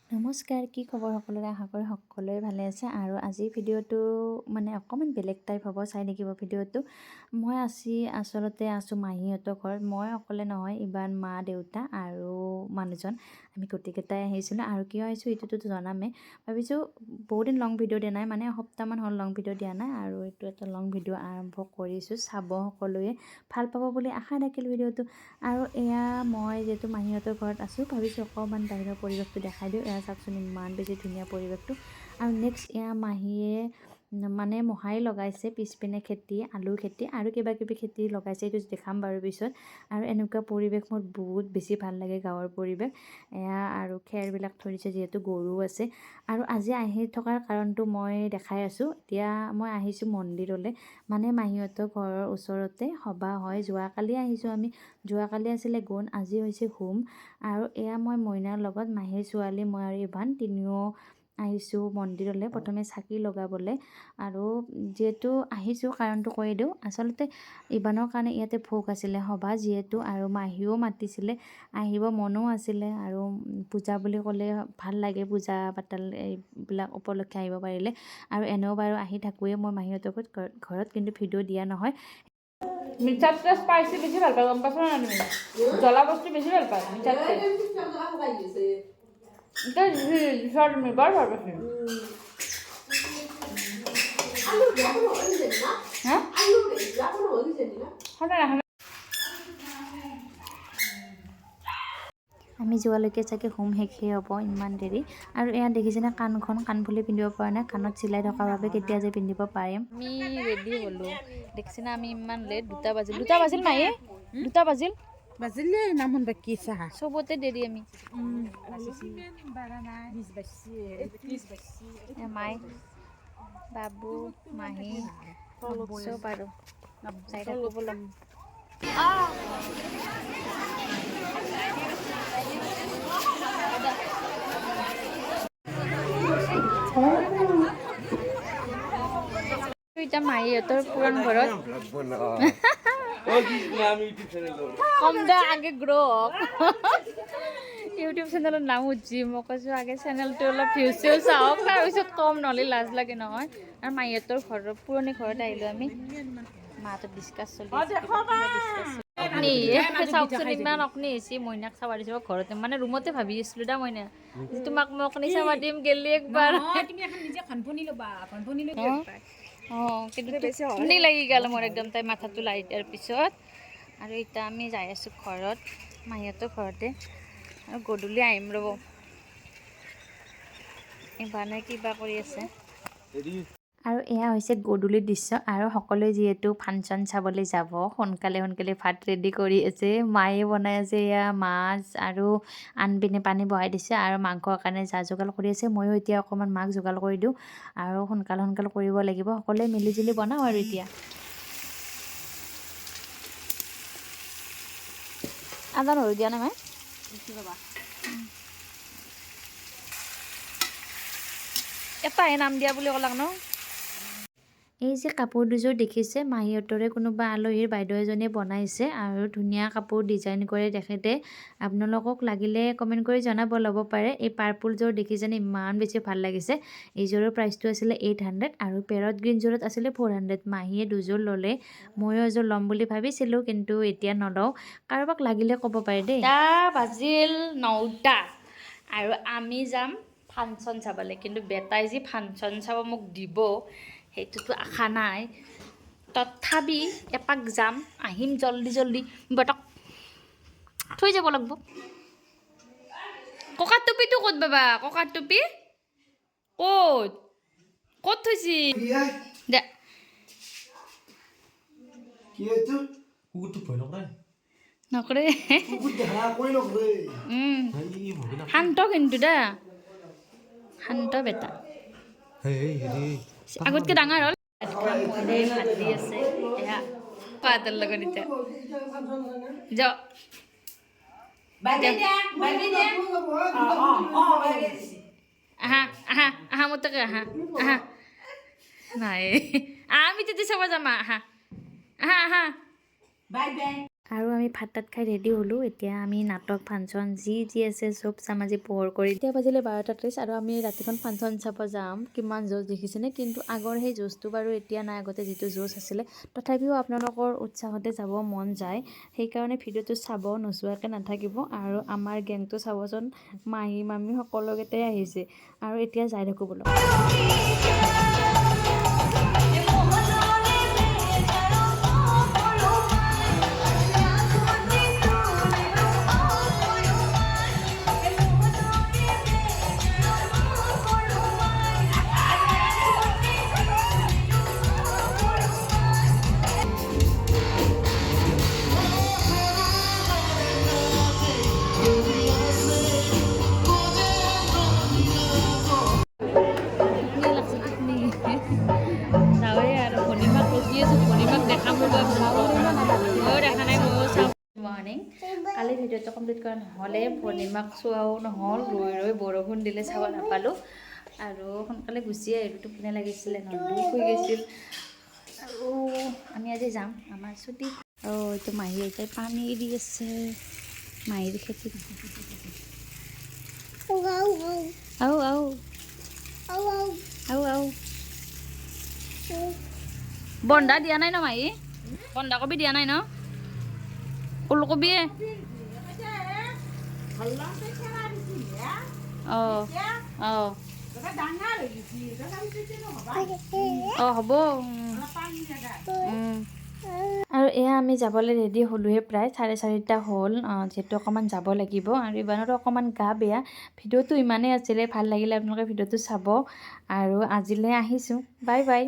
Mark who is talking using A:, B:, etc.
A: নমস্কাৰ, কি খবৰ সকলোৰে? আশা কৰোঁ সকলোৱে ভালে আছে। আৰু আজিৰ ভিডিঅ'টো মানে অকণমান বেলেগ টাইপ হ'ব, চাই থাকিব ভিডিঅ'টো। মই আচলতে আছোঁ মাহীহঁতৰ ঘৰত। মই অকলে নহয়, ইবান মা দেউতা আৰু মানুহজন, আমি গোটেইকেইটাই আহিছিলোঁ। আৰু কিয় আহিছোঁ এইটোতো জনামেই। ভাবিছোঁ বহুদিন লং ভিডিঅ' দিয়া নাই, মানে এসপ্তাহমান হ'ল লং ভিডিঅ' দিয়া নাই, আৰু এইটো এটা লং ভিডিঅ' আৰম্ভ কৰিছোঁ। চাব সকলোৱে, ভাল পাব বুলি আশা থাকিল ভিডিঅ'টো। আৰু এয়া মই যিহেতু মাহীহঁতৰ ঘৰত আছোঁ, ভাবিছোঁ অকণমান বাহিৰৰ পৰিৱেশটো দেখাই দিওঁ। এয়া চাওকচোন, ইমান বেছি ধুনীয়া পৰিৱেশটো। আৰু নেক্সট এয়া মাহীয়ে মানে মহাই লগাইছে পিছপিনে খেতি, আলুৰ খেতি আৰু কিবা কিবি খেতি লগাইছে, এইটো দেখাম বাৰু পিছত। আৰু এনেকুৱা পৰিৱেশ মোৰ বহুত বেছি ভাল লাগে, গাঁৱৰ পৰিৱেশ। এয়া আৰু খেৰবিলাক ধৰিছে, যিহেতু গৰু আছে। আৰু আজি আহি থকাৰ কাৰণটো মই দেখাই আছোঁ। এতিয়া মই আহিছোঁ মন্দিৰলৈ, মানে মাহীহঁতৰ ঘৰৰ ওচৰতে সভা হয়। যোৱাকালি আহিছোঁ আমি, যোৱাকালি আছিলে গুণ, আজি হৈছে হোম। আৰু এয়া মই মইনাৰ লগত, মাহীৰ ছোৱালী মই আৰু ইভান তিনিও আহিছোঁ মন্দিৰলৈ, প্ৰথমে চাকি লগাবলৈ। আৰু যিহেতু আহিছোঁ কাৰণটো কৈ দিওঁ, আচলতে ইভানৰ কাৰণে ইয়াতে ভোগ আছিলে, সভা যিহেতু, আৰু মাহীও মাতিছিলে, আহিব মনো আছিলে। আৰু পূজা বুলি ক'লে ভাল লাগে, পূজা পাতল এইবিলাক উপলক্ষে আহিব পাৰিলে। আৰু এনেও বাৰু আহি থাকোঁৱেই মই মাহীহঁতৰ ঘৰত, কিন্তু ভিডিঅ' দিয়া নহয়।
B: মিঠাতকৈ স্পাইচি বেছি ভাল পায়, গম পাইছা না তুমি? জ্বলা বস্তু বেছি ভাল পায় মিঠাতকৈ। তুমি বৰ ভাল পাইছে।
A: আমি যোৱালৈকে চাগে হোম শেষেই হ'ব, ইমান দেৰি। আৰু এয়া দেখিছেনে কাণফুলি পিন্ধিব পৰা নাই, কাণত চিলাই থকাৰ বাবে কেতিয়া যে পিন্ধিব পাৰিম।
B: আমি ৰেডি হ'লোঁ, দেখিছেনে? আমি ইমান লেট, 2টা বাজিল মায়ে, 2টা বাজিল
C: বাজিলে নামন বাকি চাহা
B: চবতে দেৰি। আমি মাই, বাবু, মাহী চব আৰু চাই থাকোঁ ব'লক। এতিয়া মাহীহঁতৰ পুৰাণ ঘৰত কম দে, আগে গ্ৰ' ইউটিউব চেনেলৰ নাম সুধছি, মই কৈছোঁ আগে চেনেলটো অলপ ভিউজ চিউজ চাওক, তাৰপিছত কম, নহ'লে লাজ লাগে নহয়। আৰু মাহীহঁতৰ ঘৰৰ পুৰণি ঘৰত আহিলোঁ আমি, মাহঁতৰ ডিছকাছ চলি আছে, চাওকচোন ইমান অকনি আহিছে, মইনাক চাব দিছে ঘৰতে, মানে ৰুমতে ভাবি আছিলোঁ দা মইনা, তোমাক মই অকনি চাব দিম গেলি একবাৰ। অঁ, কিন্তু টোপনি লাগি গ'ল মোৰ একদম, তাই মাথাটো লাৰি দিয়াৰ পিছত। আৰু এতিয়া আমি যাই আছোঁ ঘৰত, মাহীহঁতৰ ঘৰতে। আৰু গধূলি আহিম ৰ'ব, ইভানে কিবা কৰি আছে।
A: আৰু এয়া হৈছে গধূলিৰ দৃশ্য। আৰু সকলোৱে যিহেতু ফাংচন চাবলৈ যাব, সোনকালে ভাত ৰেডি কৰি আছে, মায়ে বনাই আছে এয়া মাছ, আৰু আনপিনে পানী বহাই দিছে, আৰু মাংসৰ কাৰণে যা যোগাৰ কৰি আছে। ময়ো এতিয়া অকণমান মাক যোগাৰ কৰি দিওঁ, আৰু সোনকাল কৰিব লাগিব, সকলোৱে মিলিজুলি বনাওঁ। আৰু এতিয়া আদা নহৰু দিয়া নাই মায়ে, এটাহে নাম দিয়া বুলি ক'লাক ন। এই যে কাপোৰ দুযোৰ দেখিছে, মাহীহঁতৰে কোনোবা আলহীৰ বাইদেউ এজনীয়ে বনাইছে, আৰু ধুনীয়া কাপোৰ ডিজাইন কৰে তেখেতে। আপোনালোকক লাগিলে কমেণ্ট কৰি জনাব, ল'ব পাৰে। এই পাৰ্পলযোৰ দেখিছেনে, ইমান বেছি ভাল লাগিছে। এইযোৰৰ প্ৰাইচটো আছিলে 800, আৰু পেৰট গ্ৰীণযোৰত আছিলে 400। মাহীয়ে দুযোৰ ল'লে, ময়ো এযোৰ ল'ম বুলি ভাবিছিলোঁ, কিন্তু এতিয়া নলওঁ। কাৰোবাক লাগিলে ক'ব পাৰে দেই।
B: বাজিল 9টা, আৰু আমি যাম ফাংচন চাবলৈ, কিন্তু বেটাই যি ফাংচন চাব মোক দিব সেইটোতো আশা নাই। তথাপি এপাক যাম, আহিম জল্দি বেটাক থৈ যাব লাগিব। ককাৰ টুপিটো ক'ত বাবা? ককাৰ টুপি ক'ত থৈছি? দে নকৰে, শান্ত কিন্তু দা, শান্ত বেটা, আগতকে ডাঙৰ হ'ল। ভাত দি আছে এয়া পাতৰ লগত, এতিয়া যাওঁ আহা মোৰ তাকে আহা নাই, আমি তেতিয়া চাব যাম, আহা।
A: আৰু আমি ভাত তাত খাই ৰেডি হ'লোঁ। এতিয়া আমি নাটক ফাংচন যি আছে চব চাম আজি পোহৰ কৰি। এতিয়া বাজিলে 12:30 আৰু আমি ৰাতিখন ফাংচন চাব যাম। কিমান জোচ দেখিছেনে? কিন্তু আগৰ সেই জোচটো বাৰু এতিয়া নাই, আগতে যিটো জোচ আছিলে। তথাপিও আপোনালোকৰ উৎসাহতে যাব মন যায়, সেইকাৰণে ভিডিঅ'টো চাব, নোচোৱাকৈ নাথাকিব। আৰু আমাৰ গেংটো চাবচোন, মাহী মামী সকলোকেইটাই আহিছে আৰু এতিয়া যাই থাকোঁ বোলো।
B: চাওঁৱে আৰু ভনীমাক ৰখি আছোঁ, ভনীমাক দেখাম ৰ'ব ময়ো দেখা নাই, ময়ো চাওঁ। মৰ্ণিং, কালি ভিডিঅ'টো কমপ্লিট কৰা নহ'লে, ভনীমাক চোৱাও নহ'ল, ৰৈ বৰষুণ দিলে চাব নাপালোঁ আৰু সোনকালে গুচি আহিলোঁ, টোপনি লাগিছিলে, নন্দু শুই গৈছিল। আৰু আমি আজি যাম, আমাৰ ছুটি। এইটো মাহী এতিয়া পানী দি আছে, মাহীৰ খেতি। বন্ধা দিয়া নাই ন মাহী? বন্ধাকবি দিয়া নাই ন? ওলকবি? হ'ব। আৰু এয়া আমি যাবলৈ ৰেডি হ'লোঁহে, প্ৰায় 4:30 হ'ল, যিহেতু অকণমান যাব লাগিব। আৰু ইবানৰো অকণমান গা বেয়া। ভিডিঅ'টো ইমানেই আছিলে, ভাল লাগিলে আপোনালোকে ভিডিঅ'টো চাব আৰু আজিলৈ আহিছোঁ, বাই বাই।